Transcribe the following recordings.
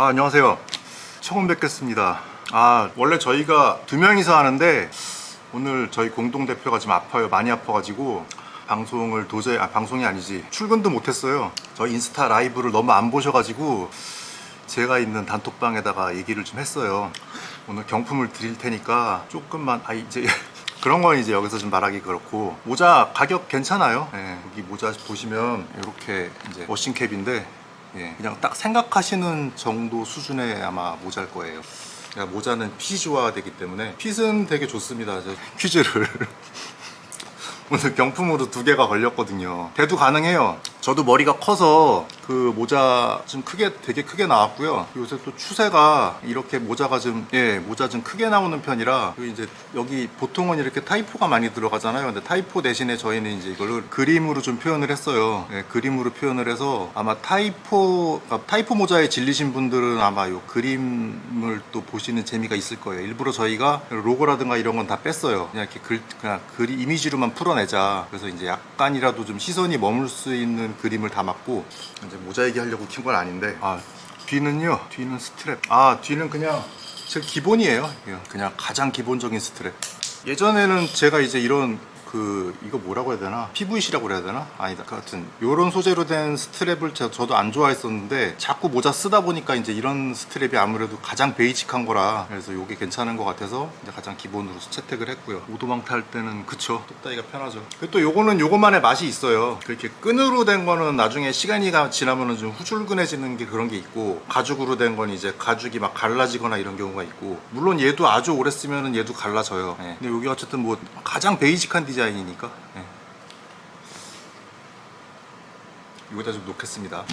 안녕하세요. 처음 뵙겠습니다. 원래 저희가 두 명이서 하는데 오늘 저희 공동대표가 지금 아파요. 많이 아파가지고 방송을 도저히 방송이 아니지 출근도 못했어요. 저희 인스타 라이브를 너무 안 보셔가지고 제가 있는 단톡방에다가 얘기를 좀 했어요. 오늘 경품을 드릴 테니까 조금만 이제 그런 건 이제 여기서 좀 말하기 그렇고, 모자 가격 괜찮아요. 여기 모자 보시면 이렇게 이제 워싱캡인데 그냥 딱 생각하시는 정도 수준의 아마 모자일 거예요. 모자는 핏이 좋아야 되기 때문에 핏은 되게 좋습니다. 저 퀴즈를 오늘 경품으로 2개가 걸렸거든요. 대두 가능해요. 저도 머리가 커서 그 모자 좀 되게 크게 나왔고요. 요새 또 추세가 이렇게 모자가 모자 좀 크게 나오는 편이라, 이제 여기 보통은 이렇게 타이포가 많이 들어가잖아요. 근데 타이포 대신에 저희는 이제 이걸 그림으로 좀 표현을 했어요. 그림으로 표현을 해서 아마 타이포 모자에 질리신 분들은 아마 요 그림을 또 보시는 재미가 있을 거예요. 일부러 저희가 로고라든가 이런 건 다 뺐어요. 그냥 이렇게 그냥 이미지로만 풀어내자. 그래서 이제 약간이라도 좀 시선이 머물 수 있는 그림을 담았고, 이제 모자 얘기하려고 킨 건 아닌데, 뒤는요, 뒤는 스트랩. 뒤는 그냥 제일 기본이에요. 그냥 가장 기본적인 스트랩. 예전에는 제가 이제 이런 이거 뭐라고 해야 되나? PVC라고 해야 되나? 아니다. 하여튼 요런 소재로 된 스트랩을 저도 안 좋아했었는데, 자꾸 모자 쓰다 보니까 이제 이런 스트랩이 아무래도 가장 베이직한 거라, 그래서 요게 괜찮은 것 같아서 이제 가장 기본으로 채택을 했고요. 오도방 탈 때는 그쵸, 똑딱이가 편하죠. 그리고 또 요거는 요것만의 맛이 있어요. 그렇게 끈으로 된 거는 나중에 시간이 지나면은 좀 후줄근해지는 게 그런 게 있고, 가죽으로 된 건 이제 가죽이 막 갈라지거나 이런 경우가 있고, 물론 얘도 아주 오래 쓰면은 얘도 갈라져요. 근데 여기 어쨌든 뭐 가장 베이직한 디자인이니까 여기다 좀 놓겠습니다.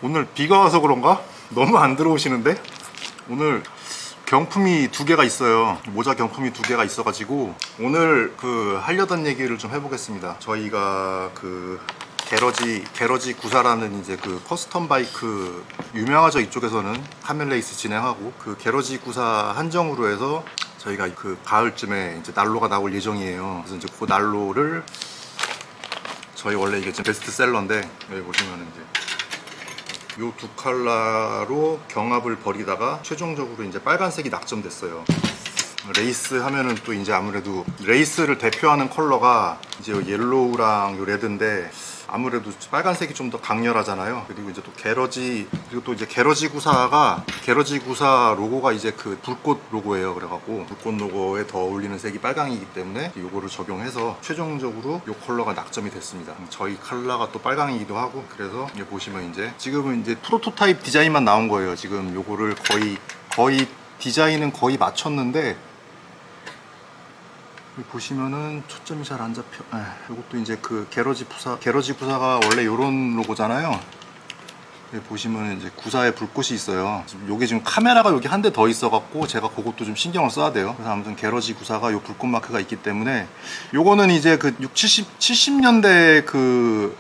오늘 비가 와서 그런가? 너무 안 들어오시는데? 오늘 경품이 2개가 있어요. 모자 경품이 2개가 있어가지고 오늘 하려던 얘기를 좀 해보겠습니다. 저희가 게러지 구사라는 이제 커스텀 바이크 유명하죠. 이쪽에서는 카멜레이스 진행하고, 게러지 구사 한정으로 해서 저희가 가을쯤에 이제 난로가 나올 예정이에요. 그래서 이제 그 난로를 저희 원래 이게 지금 베스트셀러인데, 여기 보시면 이제 요 2컬러로 경합을 벌이다가 최종적으로 이제 빨간색이 낙점됐어요. 레이스 하면은 또 이제 아무래도 레이스를 대표하는 컬러가 이제 옐로우랑 요 레드인데, 아무래도 빨간색이 좀 더 강렬하잖아요. 그리고 이제 또 그리고 또 이제 게러지 구사 로고가 이제 불꽃 로고예요. 그래갖고 불꽃 로고에 더 어울리는 색이 빨강이기 때문에 요거를 적용해서 최종적으로 요 컬러가 낙점이 됐습니다. 저희 컬러가 또 빨강이기도 하고, 그래서 여기 보시면 이제 지금은 이제 프로토타입 디자인만 나온 거예요. 지금 요거를 거의 디자인은 거의 마쳤는데, 여기 보시면은 초점이 잘 안 잡혀. 이것도 이제 게러지 구사가 원래 요런 로고잖아요. 여기 보시면 이제 구사에 불꽃이 있어요. 요게 지금 카메라가 여기 한 대 더 있어갖고 제가 그것도 좀 신경을 써야 돼요. 그래서 아무튼 게러지 구사가 요 불꽃 마크가 있기 때문에, 요거는 이제 70년대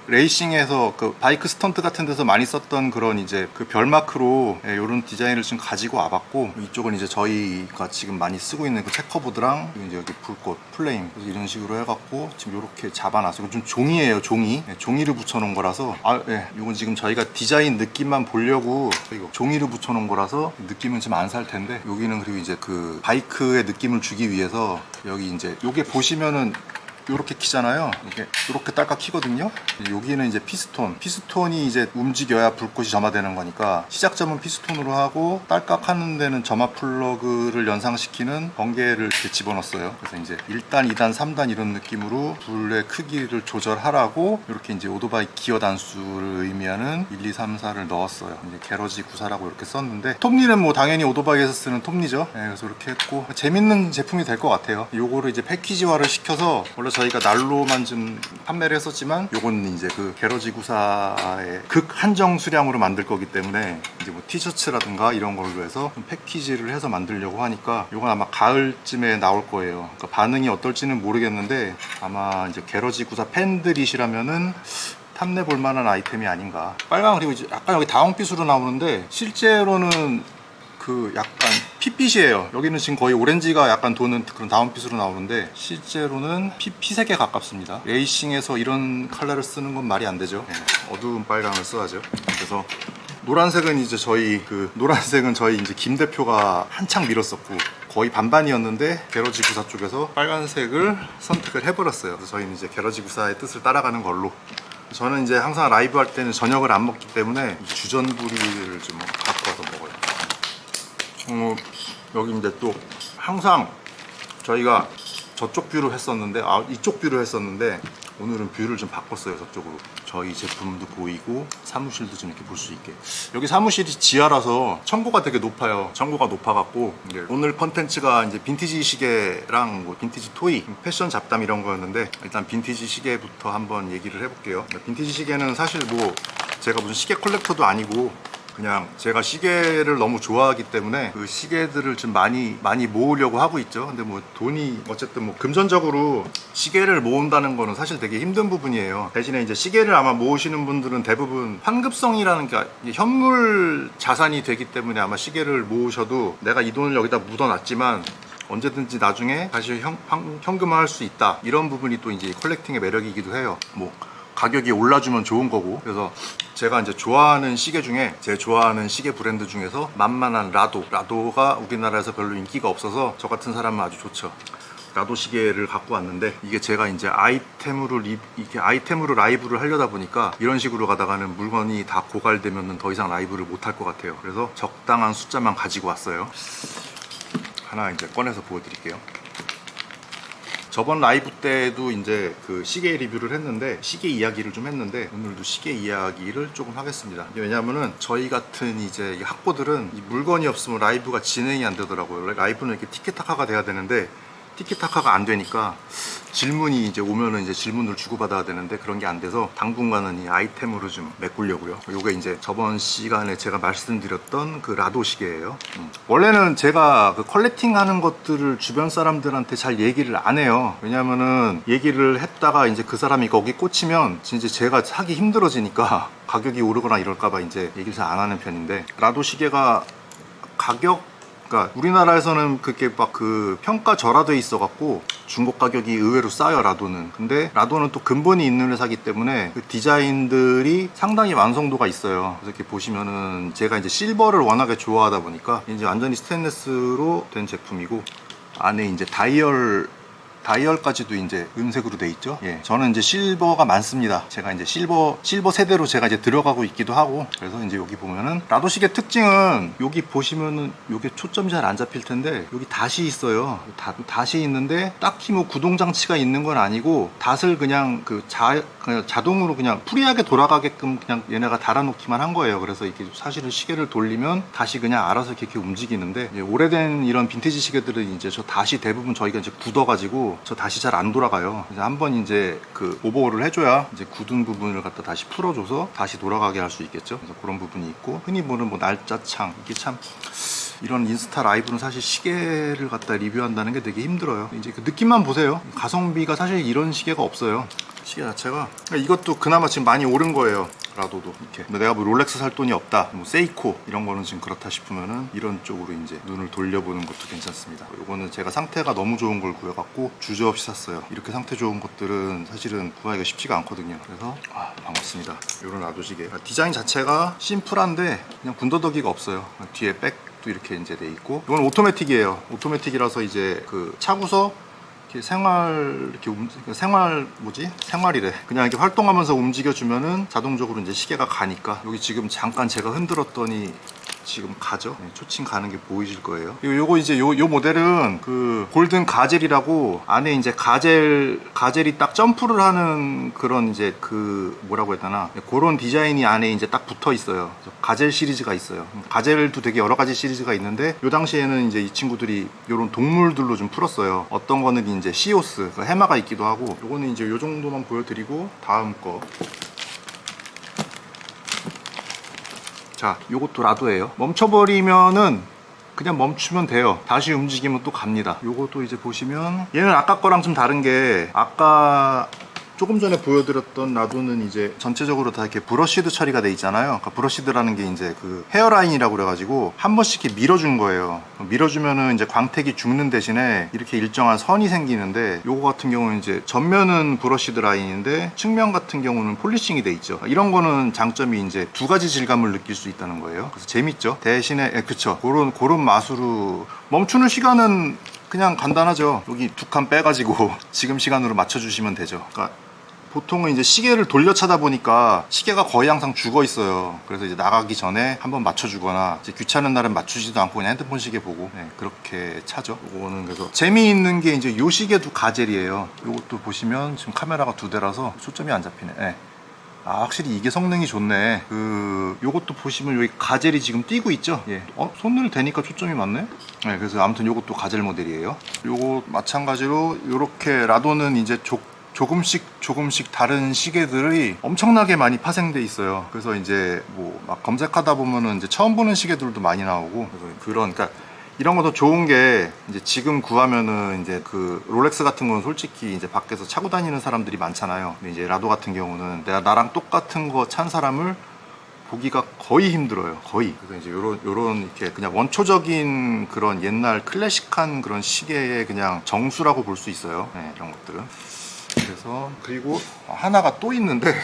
레이싱에서 바이크 스턴트 같은 데서 많이 썼던 그런 이제 별 마크로 요런 디자인을 좀 가지고 와봤고, 이쪽은 이제 저희가 지금 많이 쓰고 있는 체커보드랑 이제 여기 불꽃 플레임, 그래서 이런 식으로 해갖고 지금 요렇게 잡아놨어요. 좀 종이에요. 종이를 붙여놓은 거라서, 요건 지금 저희가 디자인 느낌만 보려고 이거 종이를 붙여놓은 거라서 느낌은 좀 안 살 텐데, 여기는 그리고 이제 바이크의 느낌을 주기 위해서 여기 이제 요게 보시면은 요렇게 키잖아요. 이렇게 딸깍 키거든요. 여기는 이제 피스톤이 이제 움직여야 불꽃이 점화되는 거니까, 시작점은 피스톤으로 하고 딸깍 하는 데는 점화 플러그를 연상시키는 번개를 이렇게 집어넣었어요. 그래서 이제 1단, 2단, 3단 이런 느낌으로 불의 크기를 조절하라고 이렇게 이제 오토바이 기어 단수를 의미하는 1, 2, 3, 4를 넣었어요. 이제 게러지 구사라고 이렇게 썼는데, 톱니는 뭐 당연히 오토바이에서 쓰는 톱니죠. 그래서 이렇게 했고 재밌는 제품이 될 것 같아요. 요거를 이제 패키지화를 시켜서, 원래 저희가 난로만 좀 판매를 했었지만, 요건 이제 게러지 구사의 극 한정 수량으로 만들 거기 때문에 이제 뭐 티셔츠라든가 이런 걸로 해서 좀 패키지를 해서 만들려고 하니까, 요건 아마 가을쯤에 나올 거예요. 그러니까 반응이 어떨지는 모르겠는데, 아마 이제 게러지 구사 팬들이시라면은 탐내 볼 만한 아이템이 아닌가. 빨강, 그리고 이제 약간 여기 다홍빛으로 나오는데, 실제로는 약간 핏빛이에요. 여기는 지금 거의 오렌지가 약간 도는 그런 다운빛으로 나오는데, 실제로는 핏색에 가깝습니다. 레이싱에서 이런 컬러를 쓰는 건 말이 안 되죠. 어두운 빨강을 써야죠. 그래서 노란색은 이제 저희 이제 김 대표가 한창 밀었었고 거의 반반이었는데 게러지 구사 쪽에서 빨간색을 선택을 해버렸어요. 그래서 저희는 이제 게러지 구사의 뜻을 따라가는 걸로. 저는 이제 항상 라이브 할 때는 저녁을 안 먹기 때문에 주전부리를 좀 갖고 와서 먹어요. 여기 이제 또 항상 저희가 저쪽 뷰로 했었는데 이쪽 뷰로 했었는데 오늘은 뷰를 좀 바꿨어요. 저쪽으로 저희 제품도 보이고 사무실도 좀 이렇게 볼 수 있게. 여기 사무실이 지하라서 청고가 되게 높아요. 청고가 높아갖고 오늘 컨텐츠가 이제 빈티지 시계랑 뭐 빈티지 토이, 패션 잡담 이런 거였는데 일단 빈티지 시계부터 한번 얘기를 해볼게요. 빈티지 시계는 사실 뭐 제가 무슨 시계 컬렉터도 아니고 그냥 제가 시계를 너무 좋아하기 때문에 그 시계들을 좀 많이 모으려고 하고 있죠. 근데 뭐 돈이 어쨌든 뭐 금전적으로 시계를 모은다는 거는 사실 되게 힘든 부분이에요. 대신에 이제 시계를 아마 모으시는 분들은 대부분 환급성이라는 게 현물 자산이 되기 때문에 아마 시계를 모으셔도 내가 이 돈을 여기다 묻어놨지만 언제든지 나중에 다시 현금화할 수 있다, 이런 부분이 또 이제 컬렉팅의 매력이기도 해요. 뭐 가격이 올라주면 좋은 거고. 그래서 제가 이제 좋아하는 시계 중에 제 좋아하는 시계 브랜드 중에서 만만한 라도가 우리나라에서 별로 인기가 없어서 저 같은 사람은 아주 좋죠. 라도 시계를 갖고 왔는데 이게 제가 이제 아이템으로 라이브를 하려다 보니까 이런 식으로 가다가는 물건이 다 고갈되면 더 이상 라이브를 못 할 것 같아요. 그래서 적당한 숫자만 가지고 왔어요. 하나 이제 꺼내서 보여드릴게요. 저번 라이브 때도 이제 그 시계 리뷰를 했는데 시계 이야기를 좀 했는데 오늘도 시계 이야기를 조금 하겠습니다. 왜냐하면은 저희 같은 이제 학보들은 이 물건이 없으면 라이브가 진행이 안 되더라고요. 라이브는 이렇게 티켓타카가 돼야 되는데 티켓타카가 안 되니까 질문이 이제 오면은 이제 질문을 주고받아야 되는데 그런 게 안 돼서 당분간은 이 아이템으로 좀 메꾸려고요. 요게 이제 저번 시간에 제가 말씀드렸던 그 라도 시계예요. 원래는 제가 그 컬렉팅 하는 것들을 주변 사람들한테 잘 얘기를 안 해요. 왜냐면은 얘기를 했다가 이제 그 사람이 거기 꽂히면 진짜 제가 사기 힘들어지니까 가격이 오르거나 이럴까봐 이제 얘기를 잘 안 하는 편인데, 라도 시계가 그러니까 우리나라에서는 그렇게 막 그 평가절하돼 있어 갖고 중고 가격이 의외로 싸요, 라도는. 근데 라도는 또 근본이 있는 회사기 때문에 그 디자인들이 상당히 완성도가 있어요. 그래서 이렇게 보시면은 제가 이제 실버를 워낙에 좋아하다 보니까 이제 완전히 스테인레스로 된 제품이고 안에 이제 다이얼까지도 이제 은색으로 돼 있죠. 예, 저는 이제 실버가 많습니다. 제가 이제 실버 세대로 제가 이제 들어가고 있기도 하고. 그래서 이제 여기 보면은 라도 시계 특징은 여기 보시면은 요게 초점이 잘 안 잡힐 텐데 여기 닷이 있어요. 닷이 있는데 딱히 뭐 구동 장치가 있는 건 아니고 닷을 그냥 그냥 자동으로 그냥 프리하게 돌아가게끔 그냥 얘네가 달아놓기만 한 거예요. 그래서 이게 사실은 시계를 돌리면 닷이 그냥 알아서 이렇게 움직이는데, 오래된 이런 빈티지 시계들은 이제 저 닷이 대부분 저희가 이제 굳어가지고 저 다시 잘 안 돌아가요. 그래서 한번 이제 그 오버홀을 해줘야 이제 굳은 부분을 갖다 다시 풀어줘서 다시 돌아가게 할 수 있겠죠. 그래서 그런 부분이 있고, 흔히 보는 뭐 날짜창, 이게 참 이런 인스타 라이브는 사실 시계를 갖다 리뷰한다는 게 되게 힘들어요. 이제 그 느낌만 보세요. 가성비가 사실 이런 시계가 없어요. 시계 자체가. 이것도 그나마 지금 많이 오른 거예요. 라도도 이렇게. 근데 내가 뭐 롤렉스 살 돈이 없다, 뭐 세이코 이런 거는 지금 그렇다 싶으면은 이런 쪽으로 이제 눈을 돌려보는 것도 괜찮습니다. 요거는 제가 상태가 너무 좋은 걸 구해갖고 주저없이 샀어요. 이렇게 상태 좋은 것들은 사실은 구하기가 쉽지가 않거든요. 그래서 반갑습니다. 요런 라도 시계. 디자인 자체가 심플한데 그냥 군더더기가 없어요. 뒤에 백도 이렇게 이제 돼 있고, 이건 오토매틱이에요. 오토매틱이라서 이제 그 차고서 생활이래. 그냥 이렇게 활동하면서 움직여주면은 자동적으로 이제 시계가 가니까. 여기 지금 잠깐 제가 흔들었더니 지금 가죠. 초침 가는 게 보이실 거예요. 요거 이제 요 모델은 그 골든 가젤이라고 안에 이제 가젤이 딱 점프를 하는 그런 이제 그 뭐라고 해야 되나, 그런 디자인이 안에 이제 딱 붙어 있어요. 가젤 시리즈가 있어요. 가젤도 되게 여러 가지 시리즈가 있는데 요 당시에는 이제 이 친구들이 요런 동물들로 좀 풀었어요. 어떤 거는 이제 시오스, 해마가 있기도 하고. 요거는 이제 요 정도만 보여드리고 다음 거. 자, 요것도 라도예요. 멈춰버리면은 그냥 멈추면 돼요. 다시 움직이면 또 갑니다. 요것도 이제 보시면 얘는 아까 거랑 좀 다른 게, 아까 조금 전에 보여드렸던 라도는 이제 전체적으로 다 이렇게 브러쉬드 처리가 돼 있잖아요. 그러니까 브러쉬드라는 게 이제 그 헤어라인이라고 그래가지고 한 번씩 이렇게 밀어준 거예요. 밀어주면은 이제 광택이 죽는 대신에 이렇게 일정한 선이 생기는데, 요거 같은 경우는 이제 전면은 브러쉬드 라인인데 측면 같은 경우는 폴리싱이 돼 있죠. 이런 거는 장점이 이제 두 가지 질감을 느낄 수 있다는 거예요. 그래서 재밌죠. 대신에 그쵸, 그런 맛으로 멈추는 시간은 그냥 간단하죠. 여기 두 칸 빼가지고 지금 시간으로 맞춰주시면 되죠. 그러니까 보통은 이제 시계를 돌려차다 보니까 시계가 거의 항상 죽어 있어요. 그래서 이제 나가기 전에 한번 맞춰주거나, 이제 귀찮은 날은 맞추지도 않고 그냥 핸드폰 시계 보고, 네, 그렇게 차죠. 이거는 그래서 재미있는 게 이제 요 시계도 가젤이에요. 요것도 보시면 지금 카메라가 두 대라서 초점이 안 잡히네. 네. 아, 확실히 이게 성능이 좋네. 요것도 보시면 여기 가젤이 지금 띄고 있죠. 예. 손을 대니까 초점이 맞네. 네, 그래서 아무튼 요것도 가젤 모델이에요. 요거 마찬가지로 요렇게 라도는 이제 조금씩 다른 시계들이 엄청나게 많이 파생돼 있어요. 그래서 이제 뭐 막 검색하다 보면은 이제 처음 보는 시계들도 많이 나오고, 그래서 그러니까 이런 것도 좋은 게, 이제 지금 구하면은 이제 그 롤렉스 같은 건 솔직히 이제 밖에서 차고 다니는 사람들이 많잖아요. 근데 이제 라도 같은 경우는 나랑 똑같은 거 찬 사람을 보기가 거의 힘들어요. 거의. 그래서 이제 요런 이렇게 그냥 원초적인 그런 옛날 클래식한 그런 시계의 그냥 정수라고 볼 수 있어요. 네, 이런 것들은. 그래서 그리고 하나가 또 있는데,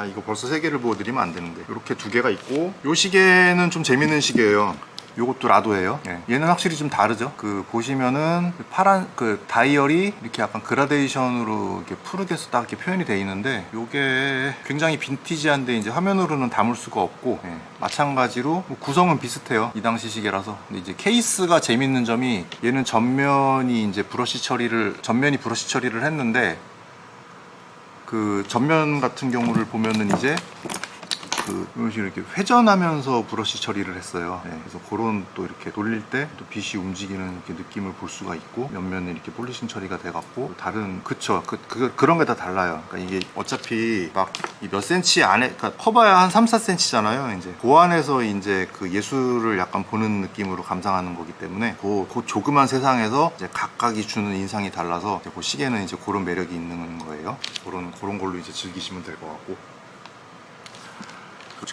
이거 벌써 세 개를 보여드리면 안 되는데, 이렇게 두 개가 있고, 요 시계는 좀 재밌는 시계예요. 요것도 라도예요. 예. 얘는 확실히 좀 다르죠. 보시면은 파란 다이얼이 이렇게 약간 그라데이션으로 이렇게 푸르게서 딱 이렇게 표현이 되어 있는데, 요게 굉장히 빈티지한데 이제 화면으로는 담을 수가 없고, 예. 마찬가지로 뭐 구성은 비슷해요. 이 당시 시계라서. 근데 이제 케이스가 재밌는 점이, 얘는 전면이 브러쉬 처리를 했는데, 그 전면 같은 경우를 보면은 이제 이런 식으로 이렇게 회전하면서 브러쉬 처리를 했어요. 네, 그래서 그런 또 이렇게 돌릴 때 또 빛이 움직이는 이렇게 느낌을 볼 수가 있고, 옆면은 이렇게 폴리싱 처리가 돼갖고 다른, 그쵸, 그런 게 다 달라요. 그러니까 이게 어차피 막 몇 센치 안에, 그러니까 커봐야 한 3, 4cm잖아요. 이제 그 안에서 이제 그 예술을 약간 보는 느낌으로 감상하는 거기 때문에 그 조그만 세상에서 이제 각각이 주는 인상이 달라서, 그 시계는 이제 그런 매력이 있는 거예요. 그런 걸로 이제 즐기시면 될 것 같고.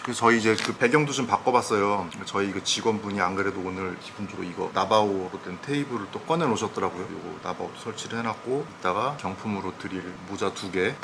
그래서 저희 이제 그 배경도 좀 바꿔봤어요. 저희 그 직원분이 안 그래도 오늘 기분적으로 이거 나바오로 된 테이블을 또 꺼내 놓으셨더라고요. 이거 나바오 설치를 해놨고, 이따가 경품으로 드릴 모자 2개.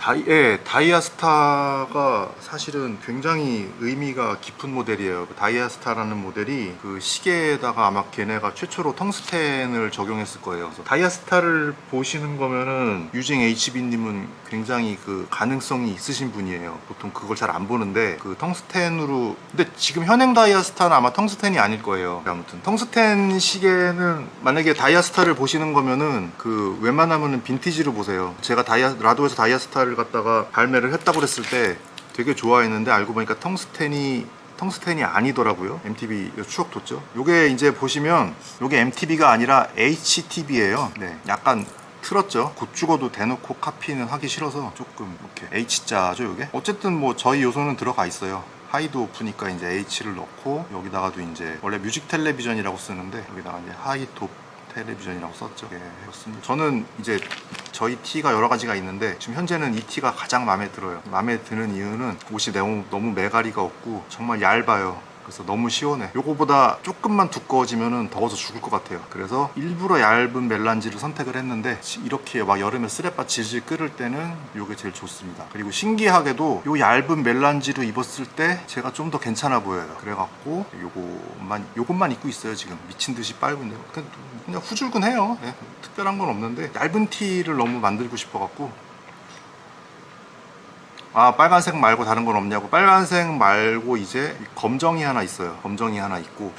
다이아스타가 사실은 굉장히 의미가 깊은 모델이에요. 다이아스타라는 모델이 그 시계에다가 아마 걔네가 최초로 텅스텐을 적용했을 거예요. 그래서 다이아스타를 보시는 거면은 유징 HB님은 굉장히 그 가능성이 있으신 분이에요. 보통 그걸 잘 안 보는데, 그 텅스텐으로, 근데 지금 현행 다이아스타는 아마 텅스텐이 아닐 거예요. 아무튼 텅스텐 시계는, 만약에 다이아스타를 보시는 거면은 그 웬만하면은 빈티지로 보세요. 제가 라도에서 다이아스타를 갖다가 발매를 했다고 그랬을 때 되게 좋아했는데, 알고 보니까 텅스텐이 아니더라고요. MTB 추억 돋죠. 요게 이제 보시면 요게 MTB가 아니라 HTB예요. 네, 약간 틀었죠. 곧 죽어도 대놓고 카피는 하기 싫어서 조금 이렇게 H자죠. 요게 어쨌든 뭐 저희 요소는 들어가 있어요. 하이도 오프니까 이제 H를 넣고, 여기다가도 이제 원래 뮤직 텔레비전이라고 쓰는데 여기다가 이제 하이톱 텔레비전이라고 썼죠. 예, 그렇습니다. 저는 이제 저희 티가 여러 가지가 있는데, 지금 현재는 이 티가 가장 마음에 들어요. 마음에 드는 이유는 옷이 너무 매가리가 없고 정말 얇아요. 그래서 너무 시원해. 요거보다 조금만 두꺼워지면은 더워서 죽을 것 같아요. 그래서 일부러 얇은 멜란지를 선택을 했는데, 이렇게 막 여름에 쓰레빠 질질 끓을 때는 요게 제일 좋습니다. 그리고 신기하게도 요 얇은 멜란지로 입었을 때 제가 좀 더 괜찮아 보여요. 그래갖고 요것만 입고 있어요. 지금 미친 듯이 빨군데 그냥 후줄근해요. 네, 특별한 건 없는데 얇은 티를 너무 만들고 싶어갖고. 빨간색 말고 다른 건 없냐고. 빨간색 말고 이제 검정이 하나 있어요. 검정이 하나 있고,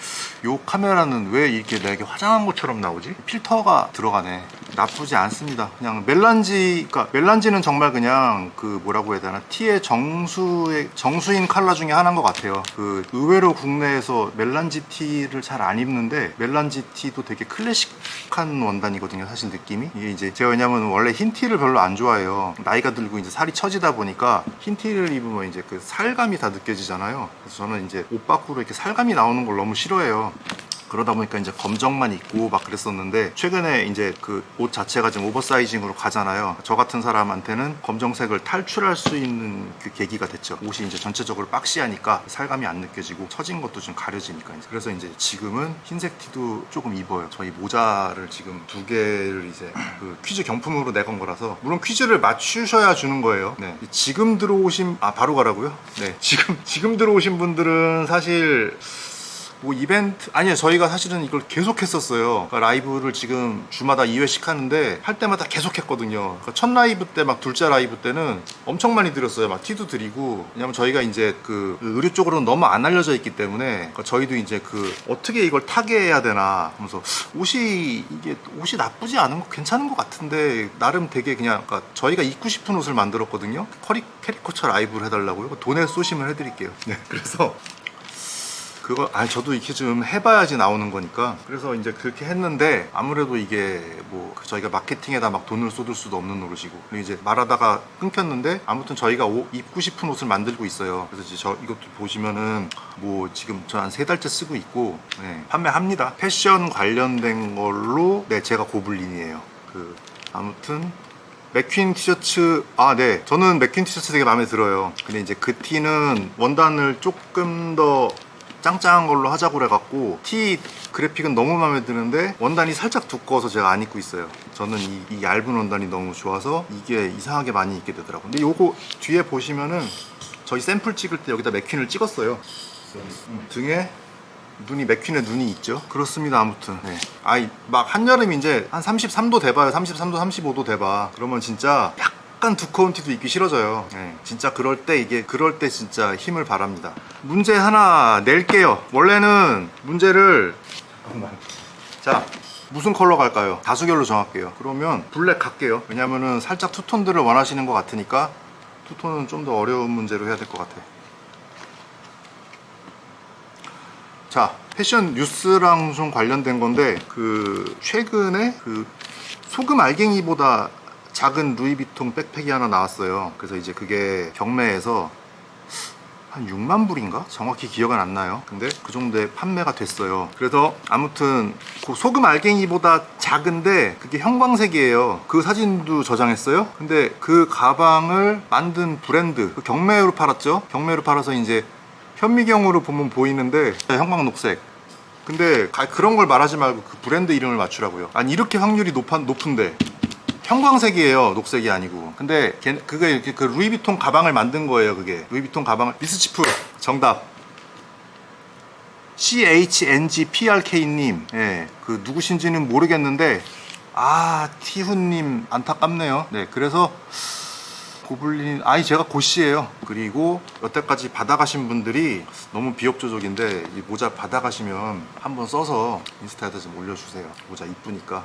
요 카메라는 왜 이렇게 내게 화장한 것처럼 나오지? 필터가 들어가네. 나쁘지 않습니다. 그냥 멜란지는 정말 그냥 그 뭐라고 해야 되나, 티의 정수인 컬러 중에 하나인 것 같아요. 그 의외로 국내에서 멜란지 티를 잘 안 입는데, 멜란지 티도 되게 클래식한 원단이거든요. 사실 느낌이. 이게 이제 제가, 왜냐면 원래 흰 티를 별로 안 좋아해요. 나이가 들고 이제 살이 처지다 보니까 흰 티를 입으면 이제 그 살감이 다 느껴지잖아요. 그래서 저는 이제 옷 밖으로 이렇게 살감이 나오는 걸 너무 싫어해요. 그러다 보니까 이제 검정만 입고 막 그랬었는데, 최근에 이제 그 옷 자체가 좀 오버사이징으로 가잖아요. 저 같은 사람한테는 검정색을 탈출할 수 있는 그 계기가 됐죠. 옷이 이제 전체적으로 박시하니까 살감이 안 느껴지고 처진 것도 좀 가려지니까. 그래서 이제 지금은 흰색 티도 조금 입어요. 저희 모자를 지금 2개를 이제 그 퀴즈 경품으로 내건 거라서, 물론 퀴즈를 맞추셔야 주는 거예요. 네. 지금 들어오신, 바로 가라고요? 네. 지금 들어오신 분들은 사실 뭐 이벤트, 아니요, 저희가 사실은 이걸 계속 했었어요. 그러니까 라이브를 지금 주마다 2회씩 하는데 할 때마다 계속 했거든요. 그러니까 첫 라이브 때, 막 둘째 라이브 때는 엄청 많이 드렸어요. 막 티도 드리고. 왜냐면 저희가 이제 그 의류 쪽으로는 너무 안 알려져 있기 때문에, 그러니까 저희도 이제 그 어떻게 이걸 타개해야 되나 하면서, 옷이 나쁘지 않은 거, 괜찮은 것 같은데 나름 되게 그냥, 그러니까 저희가 입고 싶은 옷을 만들었거든요. 캐리커처 라이브를 해달라고요. 돈에 쏘시면 해드릴게요. 네. 그래서 그거 저도 이렇게 좀 해봐야지 나오는 거니까, 그래서 이제 그렇게 했는데, 아무래도 이게 뭐 저희가 마케팅에다 막 돈을 쏟을 수도 없는 노릇이고, 그리고 이제 말하다가 끊겼는데, 아무튼 저희가 입고 싶은 옷을 만들고 있어요. 그래서 이제 이것도 보시면은 뭐 지금 저 한 3달째 쓰고 있고, 네, 판매합니다. 패션 관련된 걸로. 네, 제가 고블린이에요. 아무튼 맥퀸 티셔츠, 네, 저는 맥퀸 티셔츠 되게 마음에 들어요. 근데 이제 그 티는 원단을 조금 더 짱짱한 걸로 하자고 그래갖고, 티 그래픽은 너무 마음에 드는데 원단이 살짝 두꺼워서 제가 안 입고 있어요. 저는 이 얇은 원단이 너무 좋아서 이게 이상하게 많이 입게 되더라고요. 근데 요거 뒤에 보시면은 저희 샘플 찍을 때 여기다 맥퀸을 찍었어요. 등에 맥퀸에 눈이 있죠. 그렇습니다. 아무튼 네. 막 한여름 이제 한 33도 돼봐요. 33도 35도 돼봐. 그러면 진짜 약간 두꺼운 티도 입기 싫어져요. 네, 진짜 그럴 때 진짜 힘을 바랍니다. 문제 하나 낼게요. 원래는 문제를, 자, 무슨 컬러 갈까요? 다수결로 정할게요. 그러면 블랙 갈게요. 왜냐면은 살짝 투톤들을 원하시는 것 같으니까 투톤은 좀 더 어려운 문제로 해야 될 것 같아. 자, 패션 뉴스랑 좀 관련된 건데, 최근에 소금 알갱이보다 작은 루이비통 백팩이 하나 나왔어요. 그래서 이제 그게 경매에서 한 6만 불인가? 정확히 기억은 안 나요. 근데 그 정도에 판매가 됐어요. 그래서 아무튼 그 소금 알갱이보다 작은데 그게 형광색이에요. 그 사진도 저장했어요. 근데 그 가방을 만든 브랜드, 경매로 팔았죠. 경매로 팔아서 이제 현미경으로 보면 보이는데 형광 녹색. 근데 그런 걸 말하지 말고 그 브랜드 이름을 맞추라고요. 아니, 이렇게 확률이 높은데 형광색이에요. 녹색이 아니고. 근데 그게 그 루이비통 가방을 만든 거예요. 그게 루이비통 가방을. 미스치프 정답. CHNGPRK님. 예, 그 누구신지는 모르겠는데, 티훈님 안타깝네요. 네, 그래서 고블린, 제가 고씨예요. 그리고 여태까지 받아가신 분들이 너무 비협조적인데, 이 모자 받아가시면 한번 써서 인스타에다 좀 올려주세요. 모자 이쁘니까.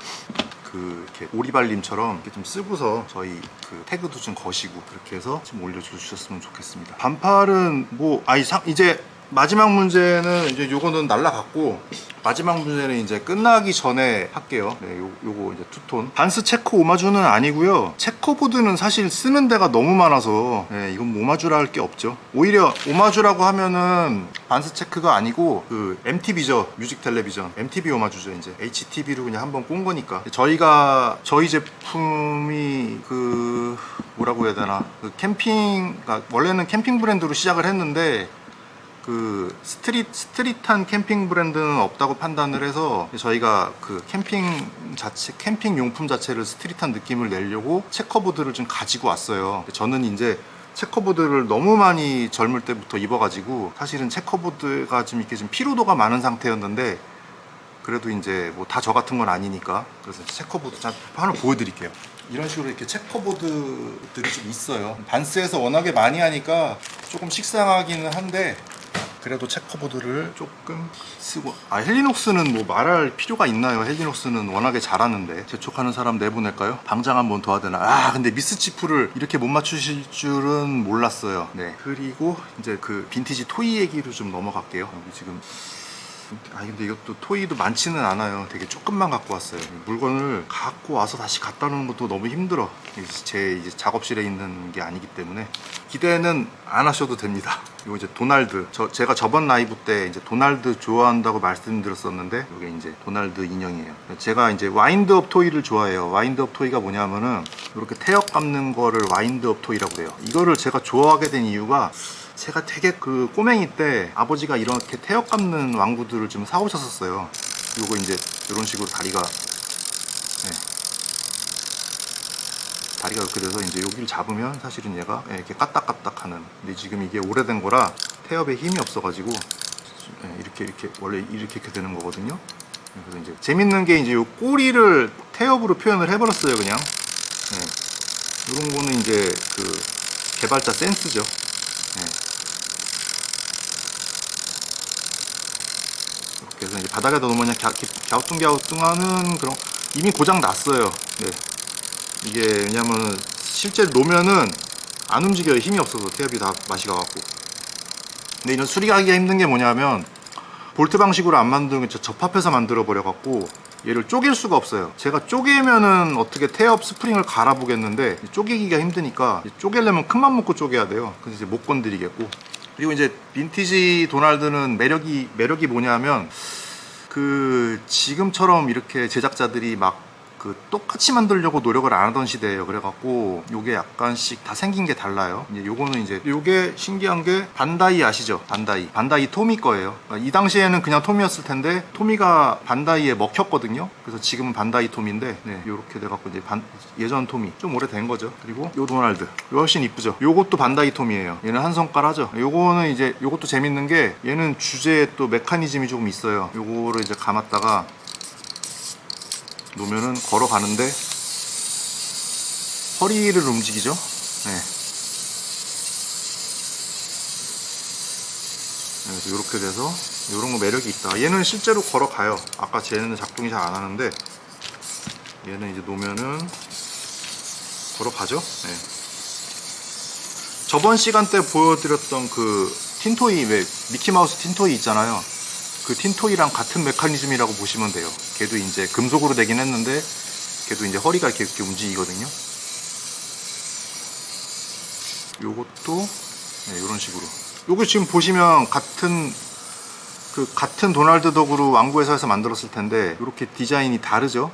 이렇게 오리발님처럼 이렇게 좀 쓰고서 저희 태그도 좀 거시고, 그렇게 해서 좀 올려주셨으면 좋겠습니다. 반팔은 뭐, 이제 마지막 문제는 이제 요거는 날라갔고, 마지막 문제는 이제 끝나기 전에 할게요. 네, 요거 이제 투톤. 반스 체커 오마주는 아니고요. 체커보드는 사실 쓰는 데가 너무 많아서, 네, 이건 오마주라 할 게 없죠. 오히려 오마주라고 하면은 반스 체크가 아니고 MTV죠. 뮤직 텔레비전. MTV 오마주죠. 이제 HTV로 그냥 한번 꼰 거니까. 저희 제품이 뭐라고 해야 되나, 그러니까 원래는 캠핑 브랜드로 시작을 했는데, 스트릿한 캠핑 브랜드는 없다고 판단을 해서 저희가 캠핑 용품 자체를 스트릿한 느낌을 내려고 체커보드를 좀 가지고 왔어요. 저는 이제 체커보드를 너무 많이 젊을 때부터 입어가지고, 사실은 체커보드가 좀 이렇게 좀 피로도가 많은 상태였는데, 그래도 이제 뭐 다 저 같은 건 아니니까, 그래서 체커보드 하나 보여드릴게요. 이런 식으로 이렇게 체커보드들이 좀 있어요. 반스에서 워낙에 많이 하니까 조금 식상하기는 한데, 그래도 체커보드를 조금 쓰고. 헬리녹스는 뭐 말할 필요가 있나요? 헬리녹스는 워낙에 잘하는데. 재촉하는 사람 내보낼까요? 방장 한번 더 하되나. 근데 미스치프를 이렇게 못 맞추실 줄은 몰랐어요. 네, 그리고 이제 빈티지 토이 얘기로 좀 넘어갈게요. 여기 지금 근데 이것도 토이도 많지는 않아요. 되게 조금만 갖고 왔어요. 물건을 갖고 와서 다시 갖다 놓는 것도 너무 힘들어. 제 이제 작업실에 있는 게 아니기 때문에 기대는 안 하셔도 됩니다. 이거 이제 도날드. 제가 저번 라이브 때 이제 도날드 좋아한다고 말씀드렸었는데 이게 이제 도날드 인형이에요. 제가 이제 와인드업 토이를 좋아해요. 와인드업 토이가 뭐냐면은 이렇게 태엽 감는 거를 와인드업 토이라고 해요. 이거를 제가 좋아하게 된 이유가 제가 되게 그 꼬맹이 때 아버지가 이렇게 태엽 감는 왕구들을 좀 사오셨었어요. 요거 이제 이런 식으로 다리가 다리가 이렇게 돼서 이제 여기를 잡으면 사실은 얘가 이렇게 까딱까딱 하는. 근데 지금 이게 오래된 거라 태엽에 힘이 없어가지고 이렇게 원래 이렇게 되는 거거든요. 그래서 이제 재밌는 게 이제 요 꼬리를 태엽으로 표현을 해버렸어요, 그냥. 이런 거는 이제 그 개발자 센스죠. 이렇게 해서 이제 바닥에다 놓으면 그냥 갸우뚱갸우뚱하는 그런, 이미 고장 났어요. 이게 왜냐면 실제 놓으면은 안 움직여요. 힘이 없어서 태엽이 다 맛이 가갖고. 근데 이런 수리하기가 힘든 게 뭐냐면 볼트 방식으로 안 만들면 접합해서 만들어 버려갖고 얘를 쪼갤 수가 없어요. 제가 쪼개면은 어떻게 태엽 스프링을 갈아보겠는데 쪼개기가 힘드니까 쪼개려면 큰맘 먹고 쪼개야 돼요. 그래서 이제 못 건드리겠고. 그리고 이제 빈티지 도날드는 매력이 뭐냐면 그 지금처럼 이렇게 제작자들이 막 그 똑같이 만들려고 노력을 안 하던 시대예요. 그래갖고 요게 약간씩 다 생긴 게 달라요. 이제 요거는 이제 요게 신기한 게 반다이 아시죠? 반다이 토미 거예요. 그러니까 이 당시에는 그냥 토미였을 텐데 토미가 반다이에 먹혔거든요. 그래서 지금은 반다이 토미인데 요렇게 돼갖고 이제 예전 토미 좀 오래된 거죠. 그리고 요 도날드 훨씬 이쁘죠. 요것도 반다이 토미예요. 얘는 한 손가락죠. 요거는 이제 요것도 재밌는 게 얘는 주제에 또 메커니즘이 조금 있어요. 요거를 이제 감았다가 놓으면은 걸어가는데 허리를 움직이죠. 그래서 이렇게 돼서 이런 거 매력이 있다. 얘는 실제로 걸어가요. 아까 쟤는 작동이 잘 안 하는데 얘는 이제 놓으면은 걸어가죠. 저번 시간 때 보여드렸던 그 틴토이, 왜 미키마우스 틴토이 있잖아요. 그 틴토이랑 같은 메커니즘이라고 보시면 돼요. 걔도 이제 금속으로 되긴 했는데 걔도 이제 허리가 이렇게 움직이거든요. 요것도 이런 식으로. 요거 지금 보시면 같은 도날드 덕으로 왕구 회사에서 만들었을 텐데 이렇게 디자인이 다르죠.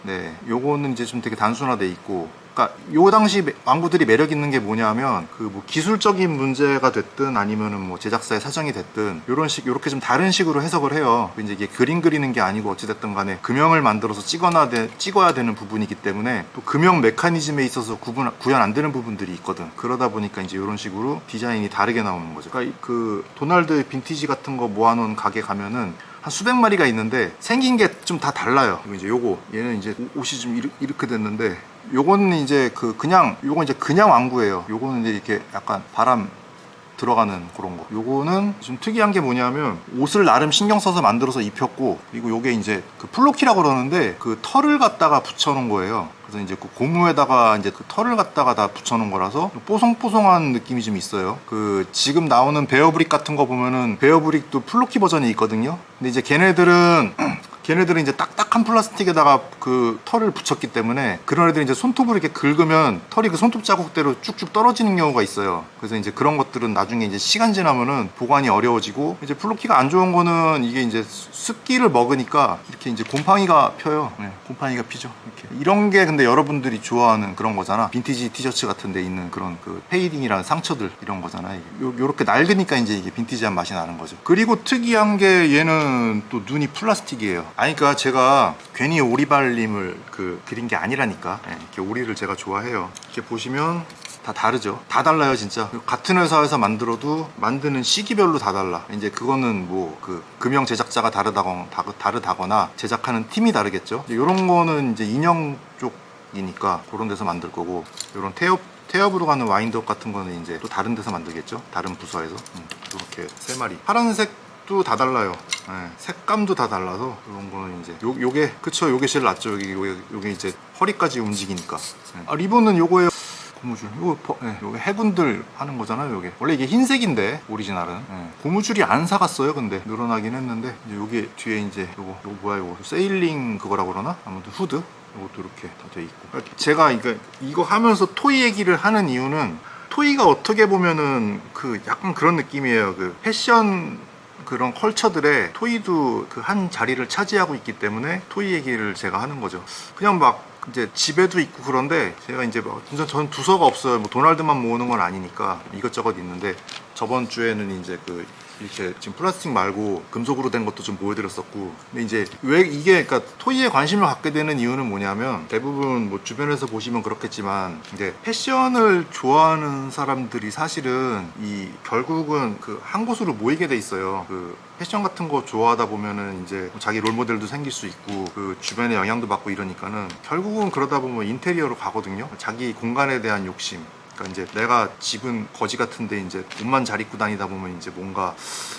요거는 이제 좀 되게 단순화돼 있고. 그러니까 요 당시 왕구들이 매력 있는 게 뭐냐면 그 뭐 기술적인 문제가 됐든 아니면은 뭐 제작사의 사정이 됐든 요렇게 좀 다른 식으로 해석을 해요. 이제 이게 그림 그리는 게 아니고 어찌됐든 간에 금형을 만들어서 찍어야 되는 부분이기 때문에 또 금형 메커니즘에 있어서 구현 안 되는 부분들이 있거든. 그러다 보니까 이제 이런 식으로 디자인이 다르게 나오는 거죠. 그러니까 그 도날드 빈티지 같은 거 모아놓은 가게 가면은 한 수백 마리가 있는데 생긴 게 좀 다 달라요. 그리고 이제 얘는 이제 옷이 좀 이렇게 됐는데 요거는 이제 요건 이제 그냥 왕구예요. 요거는 이제 이렇게 약간 바람 들어가는 그런 거. 요거는 좀 특이한 게 뭐냐면 옷을 나름 신경 써서 만들어서 입혔고, 그리고 요게 이제 그 플로키라고 그러는데 그 털을 갖다가 붙여놓은 거예요. 그래서 이제 그 고무에다가 이제 그 털을 갖다가 다 붙여놓은 거라서 뽀송뽀송한 느낌이 좀 있어요. 그 지금 나오는 베어브릭 같은 거 보면은 베어브릭도 플로키 버전이 있거든요. 근데 이제 걔네들은 이제 딱딱한 플라스틱에다가 그 털을 붙였기 때문에 그런 애들이 이제 손톱을 이렇게 긁으면 털이 그 손톱 자국대로 쭉쭉 떨어지는 경우가 있어요. 그래서 이제 그런 것들은 나중에 이제 시간 지나면은 보관이 어려워지고, 이제 플로키가 안 좋은 거는 이게 이제 습기를 먹으니까 이렇게 이제 곰팡이가 펴요. 곰팡이가 피죠. 이렇게. 이런 게 근데 여러분들이 좋아하는 그런 거잖아. 빈티지 티셔츠 같은 데 있는 그런 그 페이딩이라는 상처들 이런 거잖아. 요렇게 낡으니까 이제 이게 빈티지한 맛이 나는 거죠. 그리고 특이한 게 얘는 또 눈이 플라스틱이에요. 아니, 그러니까 제가 괜히 오리발님을 그린 게 아니라니까. 이렇게 오리를 제가 좋아해요. 이렇게 보시면 다 다르죠. 다 달라요, 진짜. 같은 회사에서 만들어도 만드는 시기별로 다 달라. 이제 그거는 뭐 그 금형 제작자가 다르다거나 제작하는 팀이 다르겠죠. 이런 거는 이제 인형 쪽이니까 그런 데서 만들 거고, 이런 태엽으로 가는 와인드업 같은 거는 이제 또 다른 데서 만들겠죠. 다른 부서에서. 이렇게 3마리. 파란색도 다 달라요. 색감도 다 달라서 이런 거는 이제 요게 그쵸, 요게 제일 낫죠. 요게 이제 허리까지 움직이니까. 리본은 요거예요. 고무줄. 요게 해군들 하는 거잖아요. 요게 원래 이게 흰색인데 오리지널은. 고무줄이 안 사갔어요. 근데 늘어나긴 했는데 이제 요게 뒤에 이제 요거 뭐야, 요거 세일링 그거라고 그러나? 아무튼 후드. 이것도 이렇게 다 돼 있고. 제가 이거 하면서 토이 얘기를 하는 이유는 토이가 어떻게 보면은 그 약간 그런 느낌이에요. 그 패션 그런 컬처들의 토이도 그 한 자리를 차지하고 있기 때문에 토이 얘기를 제가 하는 거죠. 그냥 막 이제 집에도 있고 그런데 제가 이제 막 진짜 저는 두서가 없어요. 뭐 도날드만 모으는 건 아니니까 이것저것 있는데 저번 주에는 이제 그 이렇게 지금 플라스틱 말고 금속으로 된 것도 좀 보여드렸었고, 근데 이제 왜 이게 그러니까 토이에 관심을 갖게 되는 이유는 뭐냐면 대부분 뭐 주변에서 보시면 그렇겠지만 이제 패션을 좋아하는 사람들이 사실은 이 결국은 그 한 곳으로 모이게 돼 있어요. 그 패션 같은 거 좋아하다 보면은 이제 자기 롤모델도 생길 수 있고 그 주변에 영향도 받고 이러니까는 결국은 그러다 보면 인테리어로 가거든요. 자기 공간에 대한 욕심. 그러니까 이제 내가 집은 거지 같은데 이제 옷만 잘 입고 다니다 보면 이제 뭔가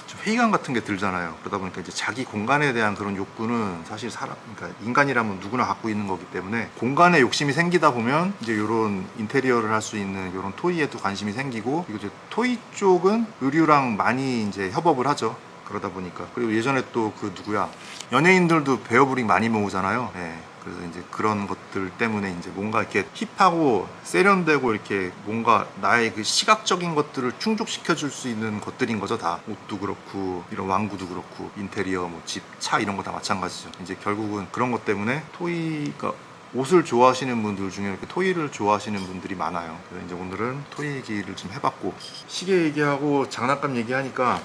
좀 회의감 같은 게 들잖아요. 그러다 보니까 이제 자기 공간에 대한 그런 욕구는 사실 그러니까 인간이라면 누구나 갖고 있는 거기 때문에 공간에 욕심이 생기다 보면 이제 이런 인테리어를 할 수 있는 이런 토이에도 관심이 생기고, 그리고 이제 토이 쪽은 의류랑 많이 이제 협업을 하죠. 그러다 보니까. 그리고 예전에 또 그 누구야, 연예인들도 베어브릭 많이 모으잖아요. 네. 그래서 이제 그런 것들 때문에 이제 뭔가 이렇게 힙하고 세련되고 이렇게 뭔가 나의 그 시각적인 것들을 충족시켜 줄 수 있는 것들인 거죠. 다 옷도 그렇고 이런 왕구도 그렇고 인테리어 뭐 집, 차 이런 거 다 마찬가지죠. 이제 결국은 그런 것 때문에 토이가 옷을 좋아하시는 분들 중에 이렇게 토이를 좋아하시는 분들이 많아요. 그래서 이제 오늘은 토이 얘기를 좀 해봤고, 시계 얘기하고 장난감 얘기하니까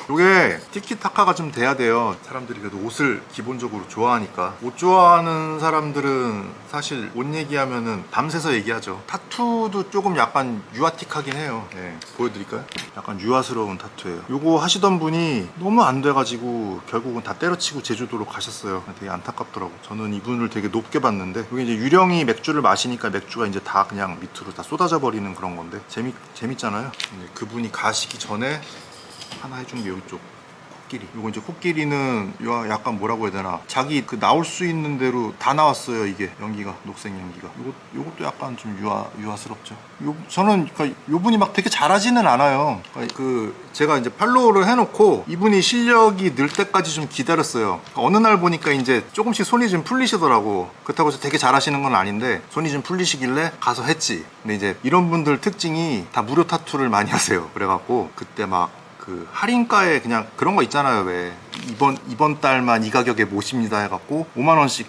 요게 티키타카가 좀 돼야 돼요. 사람들이 그래도 옷을 기본적으로 좋아하니까. 옷 좋아하는 사람들은 사실 옷 얘기하면은 밤새서 얘기하죠. 타투도 조금 약간 유아틱하긴 해요. 네, 보여드릴까요? 약간 유아스러운 타투예요. 요거 하시던 분이 너무 안 돼가지고 결국은 다 때려치고 제주도로 가셨어요. 되게 안타깝더라고. 저는 이분을 되게 높게 봤는데, 이게 이제 유령이 맥주를 마시니까 맥주가 이제 다 그냥 밑으로 다 쏟아져 버리는 그런 건데 재밌잖아요. 이제 그분이 가시기 전에 하나 해준 게 이쪽 코끼리. 요거 이제 코끼리는 약간 뭐라고 해야 되나, 자기 그 나올 수 있는 대로 다 나왔어요. 이게 연기가, 녹색 연기가. 요것도 약간 좀 유아스럽죠. 저는 그러니까 요분이 막 되게 잘하지는 않아요. 그러니까 그 제가 이제 팔로우를 해놓고 이분이 실력이 늘 때까지 좀 기다렸어요. 그러니까 어느 날 보니까 이제 조금씩 손이 좀 풀리시더라고. 그렇다고 해서 되게 잘하시는 건 아닌데 손이 좀 풀리시길래 가서 했지. 근데 이제 이런 분들 특징이 다 무료 타투를 많이 하세요. 그래갖고 그때 막 그 할인가에 그냥 그런 거 있잖아요. 왜 이번 달만 이 가격에 모십니다 해갖고 5만 원씩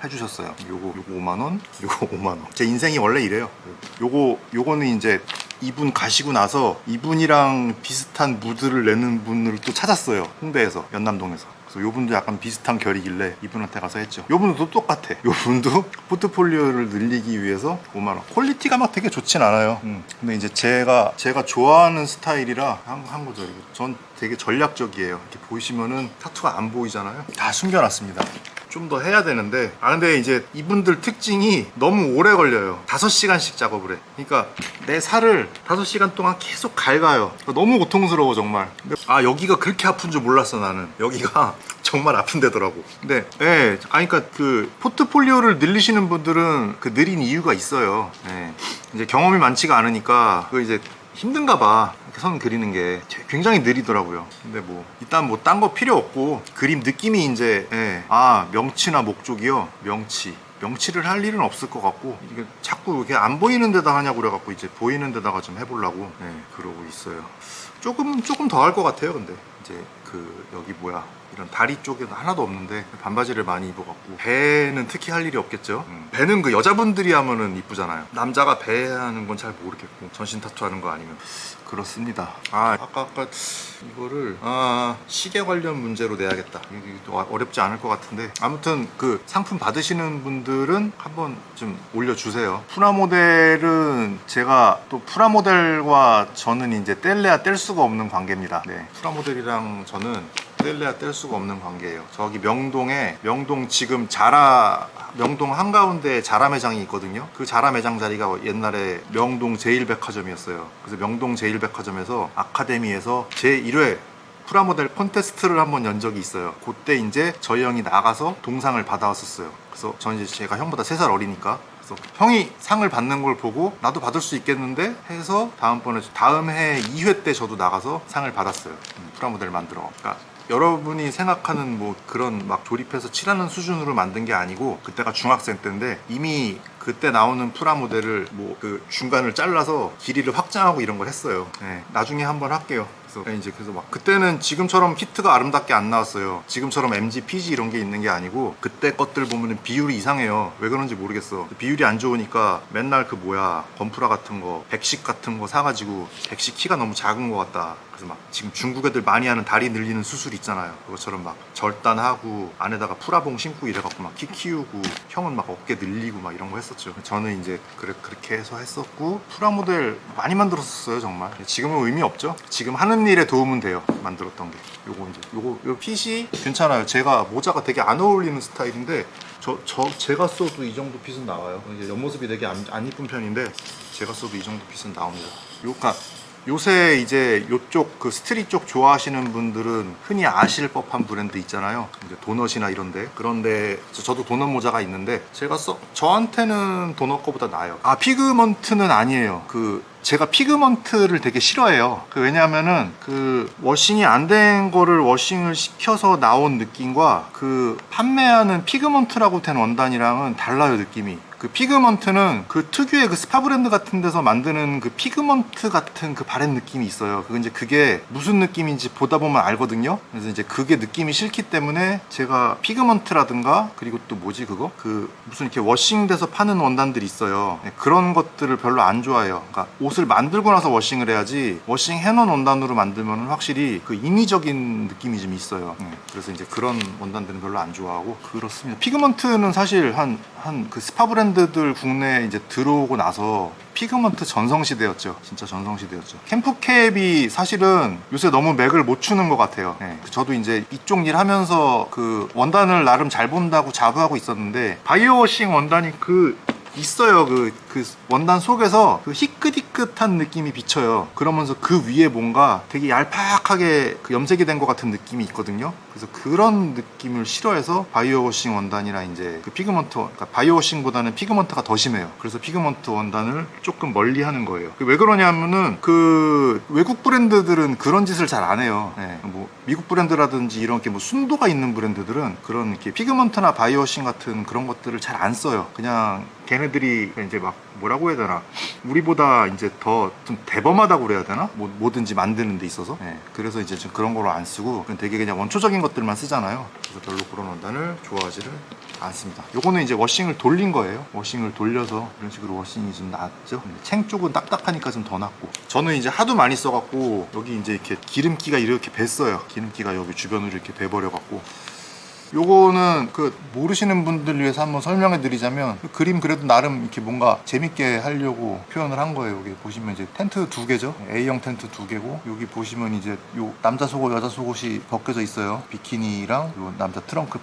해주셨어요. 요거 5만 원, 요거 5만 원. 제 인생이 원래 이래요. 요거는 이제 이분 가시고 나서 이분이랑 비슷한 무드를 내는 분을 또 찾았어요. 홍대에서, 연남동에서. 그래서 요분도 약간 비슷한 결이길래 이분한테 가서 했죠. 요분도 똑같아. 요분도 포트폴리오를 늘리기 위해서 5만 원. 퀄리티가 막 되게 좋진 않아요. 근데 이제 제가 좋아하는 스타일이라 한 거죠. 전 되게 전략적이에요. 이렇게 보시면은 타투가 안 보이잖아요. 다 숨겨놨습니다. 좀 더 해야 되는데, 근데 이제 이분들 특징이 너무 오래 걸려요. 5시간씩 작업을 해. 그러니까 내 살을 5시간 동안 계속 갉아요. 너무 고통스러워 정말. 근데 여기가 그렇게 아픈 줄 몰랐어. 나는 여기가 정말 아픈 데더라고. 근데 그러니까 그 포트폴리오를 늘리시는 분들은 그 느린 이유가 있어요. 이제 경험이 많지가 않으니까 그 이제 힘든가 봐. 이렇게 선 그리는 게 굉장히 느리더라고요. 근데 뭐 일단 뭐 딴 거 필요 없고 그림 느낌이 이제 명치나 목적이요. 명치를 할 일은 없을 것 같고, 이게 자꾸 이렇게 안 보이는 데다 하냐고 그래갖고 이제 보이는 데다가 좀 해보려고 그러고 있어요. 조금 더 할 것 같아요. 근데 이제 그 여기 뭐야, 이런 다리 쪽에는 하나도 없는데 반바지를 많이 입어갖고, 배는 특히 할 일이 없겠죠. 배는 그 여자분들이 하면은 이쁘잖아요. 남자가 배 하는 건 잘 모르겠고, 전신 타투 하는 거 아니면. 그렇습니다. 아까 이거를 시계 관련 문제로 내야겠다. 이게 어렵지 않을 것 같은데, 아무튼 그 상품 받으시는 분들은 한번 좀 올려주세요. 프라모델은 제가 또 프라모델과 저는 이제 뗄래야 뗄 수가 없는 관계입니다. 프라모델이랑 저는 뗄래야 뗄 수가 없는 관계예요. 저기 명동 지금 명동 한가운데 자라 매장이 있거든요. 그 자라 매장 자리가 옛날에 명동 제일백화점이었어요. 그래서 명동 제일백화점에서 아카데미에서 제1회 프라모델 콘테스트를 한번 연 적이 있어요. 그때 이제 저희 형이 나가서 동상을 받아왔었어요. 그래서 저는 이제 제가 형보다 3살 어리니까, 그래서 형이 상을 받는 걸 보고 나도 받을 수 있겠는데 해서 다음 해 2회 때 저도 나가서 상을 받았어요. 프라모델 만들어. 그러니까 여러분이 생각하는 뭐 그런 막 조립해서 칠하는 수준으로 만든 게 아니고 그때가 중학생 때인데 이미 그때 나오는 프라모델을 뭐 그 중간을 잘라서 길이를 확장하고 이런 걸 했어요. 네, 나중에 한번 할게요. 그래서 막 그때는 지금처럼 키트가 아름답게 안 나왔어요. 지금처럼 MG, PG 이런 게 있는 게 아니고 그때 것들 보면은 비율이 이상해요. 왜 그런지 모르겠어. 비율이 안 좋으니까 맨날 그 뭐야 건프라 같은 거, 백식 같은 거 사가지고 백식 키가 너무 작은 것 같다. 그래서 막 지금 중국 애들 많이 하는 다리 늘리는 수술 있잖아요. 그것처럼 막 절단하고 안에다가 프라봉 심고 이래갖고 막 키 키우고 형은 막 어깨 늘리고 막 이런 거 했었죠. 저는 이제 그렇게 해서 했었고 프라모델 많이 만들었었어요 정말. 지금은 의미 없죠. 지금 하는 일에 도움은 돼요. 만들었던 게. 요거 핏이 괜찮아요. 제가 모자가 되게 안 어울리는 스타일인데 제가 써도 이 정도 핏은 나와요. 이제 옆모습이 되게 안 이쁜 편인데 제가 써도 이 정도 핏은 나옵니다. 요새 이제 요쪽 그 스트릿 쪽 좋아하시는 분들은 흔히 아실 법한 브랜드 있잖아요. 이제 도넛이나 이런데. 그런데 저도 도넛 모자가 있는데 저한테는 도넛 거보다 나아요. 아, 피그먼트는 아니에요. 제가 피그먼트를 되게 싫어해요. 왜냐하면은 워싱이 안 된 거를 워싱을 시켜서 나온 느낌과 판매하는 피그먼트라고 된 원단이랑은 달라요, 느낌이. 피그먼트는 특유의 스파 브랜드 같은 데서 만드는 피그먼트 같은 바렛 느낌이 있어요. 그게 무슨 느낌인지 보다 보면 알거든요. 그래서 이제 그게 느낌이 싫기 때문에 제가 피그먼트라든가 그리고 또 뭐지 무슨 이렇게 워싱돼서 파는 원단들이 있어요. 그런 것들을 별로 안 좋아해요. 그러니까 옷을 만들고 나서 워싱을 해야지 워싱 해놓은 원단으로 만들면 확실히 인위적인 느낌이 좀 있어요. 그래서 이제 그런 원단들은 별로 안 좋아하고 그렇습니다. 피그먼트는 사실 스파 브랜드들 국내에 이제 들어오고 나서 피그먼트 전성시대였죠. 진짜 전성시대였죠. 캠프캡이 사실은 요새 너무 맥을 못 추는 것 같아요. 저도 이제 이쪽 일 하면서 원단을 나름 잘 본다고 자부하고 있었는데 바이오워싱 원단이 있어요. 원단 속에서 희끗희끗한 느낌이 비쳐요. 그러면서 그 위에 뭔가 되게 얄팍하게 염색이 된 것 같은 느낌이 있거든요. 그래서 그런 느낌을 싫어해서 바이오워싱 원단이나 이제 피그먼트, 그러니까 바이오워싱보다는 피그먼트가 더 심해요. 그래서 피그먼트 원단을 조금 멀리 하는 거예요. 왜 그러냐면은 외국 브랜드들은 그런 짓을 잘 안 해요. 뭐 미국 브랜드라든지 이런 게 뭐 순도가 있는 브랜드들은 그런 이렇게 피그먼트나 바이오워싱 같은 그런 것들을 잘 안 써요. 그냥 걔네들이 이제 막 뭐라고 해야 되나, 우리보다 이제 더 좀 대범하다고 그래야 되나, 뭐든지 만드는 데 있어서. 그래서 이제 좀 그런 거로 안 쓰고 되게 그냥 원초적인 것들만 쓰잖아요. 그래서 별로 그런 원단을 좋아하지를 않습니다. 요거는 이제 워싱을 돌린 거예요. 워싱을 돌려서 이런 식으로 워싱이 좀 낫죠. 챙 쪽은 딱딱하니까 좀 더 낫고, 저는 이제 하도 많이 써갖고 여기 이제 이렇게 기름기가 이렇게 뱄어요. 기름기가 여기 주변으로 이렇게 배버려갖고. 요거는 모르시는 분들 위해서 한번 설명해 드리자면, 그림 그래도 나름 이렇게 뭔가 재밌게 하려고 표현을 한 거예요. 여기 보시면 이제 텐트 2개죠. A형 텐트 2개고, 여기 보시면 이제 요 남자 속옷 여자 속옷이 벗겨져 있어요. 비키니랑 요 남자 트렁크랑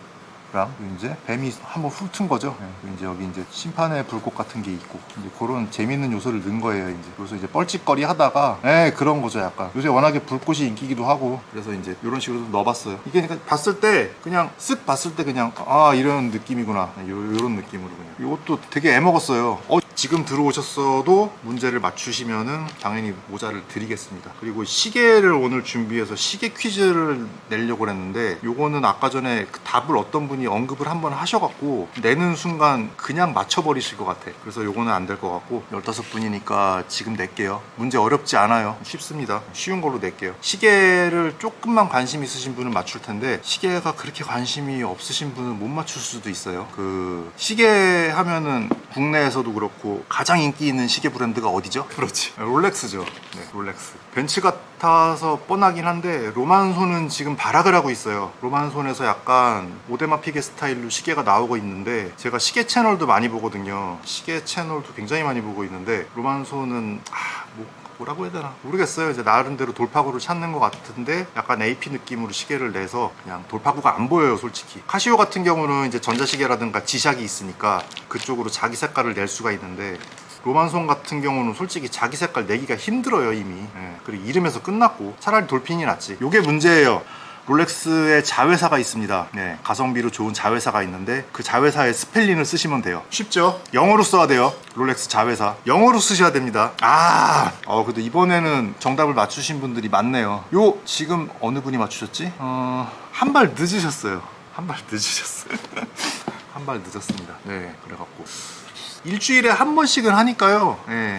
이제 뱀이 한번 훑은 거죠. 이제 여기 이제 심판의 불꽃 같은 게 있고, 이제 그런 재밌는 요소를 넣은 거예요. 그래서 이제 뻘짓거리 하다가 그런 거죠. 약간 요새 워낙에 불꽃이 인기기도 하고, 그래서 이제 이런 식으로 넣어봤어요. 이게 그러니까 봤을 때 그냥 쓱 봤을 때 그냥 이런 느낌이구나, 요런 느낌으로 그냥. 이것도 되게 애먹었어요. 지금 들어오셨어도 문제를 맞추시면은 당연히 모자를 드리겠습니다. 그리고 시계를 오늘 준비해서 시계 퀴즈를 내려고 했는데, 요거는 아까 전에 답을 어떤 분이 언급을 한번 하셔갖고 내는 순간 그냥 맞춰버리실 것 같아. 그래서 요거는 안 될 것 같고, 15분이니까 지금 낼게요. 문제 어렵지 않아요. 쉽습니다. 쉬운 걸로 낼게요. 시계를 조금만 관심 있으신 분은 맞출 텐데, 시계가 그렇게 관심이 없으신 분은 못 맞출 수도 있어요. 시계 하면은 국내에서도 그렇고 가장 인기 있는 시계 브랜드가 어디죠? 그렇지, 롤렉스죠. 롤렉스. 벤츠 같아서 뻔하긴 한데 로만손은 지금 발악을 하고 있어요. 로만손에서 약간 오데마 피게 스타일로 시계가 나오고 있는데, 제가 시계 채널도 많이 보거든요. 시계 채널도 굉장히 많이 보고 있는데, 로만손은 뭐라고 해야 되나 모르겠어요. 이제 나름대로 돌파구를 찾는 것 같은데, 약간 AP 느낌으로 시계를 내서 그냥 돌파구가 안 보여요, 솔직히. 카시오 같은 경우는 이제 전자시계라든가 지샥이 있으니까 그쪽으로 자기 색깔을 낼 수가 있는데, 로만손 같은 경우는 솔직히 자기 색깔 내기가 힘들어요, 이미. 그리고 이름에서 끝났고, 차라리 돌핀이 낫지. 요게 문제예요. 롤렉스의 자회사가 있습니다. 네, 가성비로 좋은 자회사가 있는데 그 자회사의 스펠링을 쓰시면 돼요. 쉽죠? 영어로 써야 돼요. 롤렉스 자회사 영어로 쓰셔야 됩니다. 근데 이번에는 정답을 맞추신 분들이 많네요. 지금 어느 분이 맞추셨지? 한 발 늦으셨어요. 한 발 늦으셨어요. 한 발 늦었습니다. 네, 그래갖고 일주일에 한 번씩은 하니까요. 네.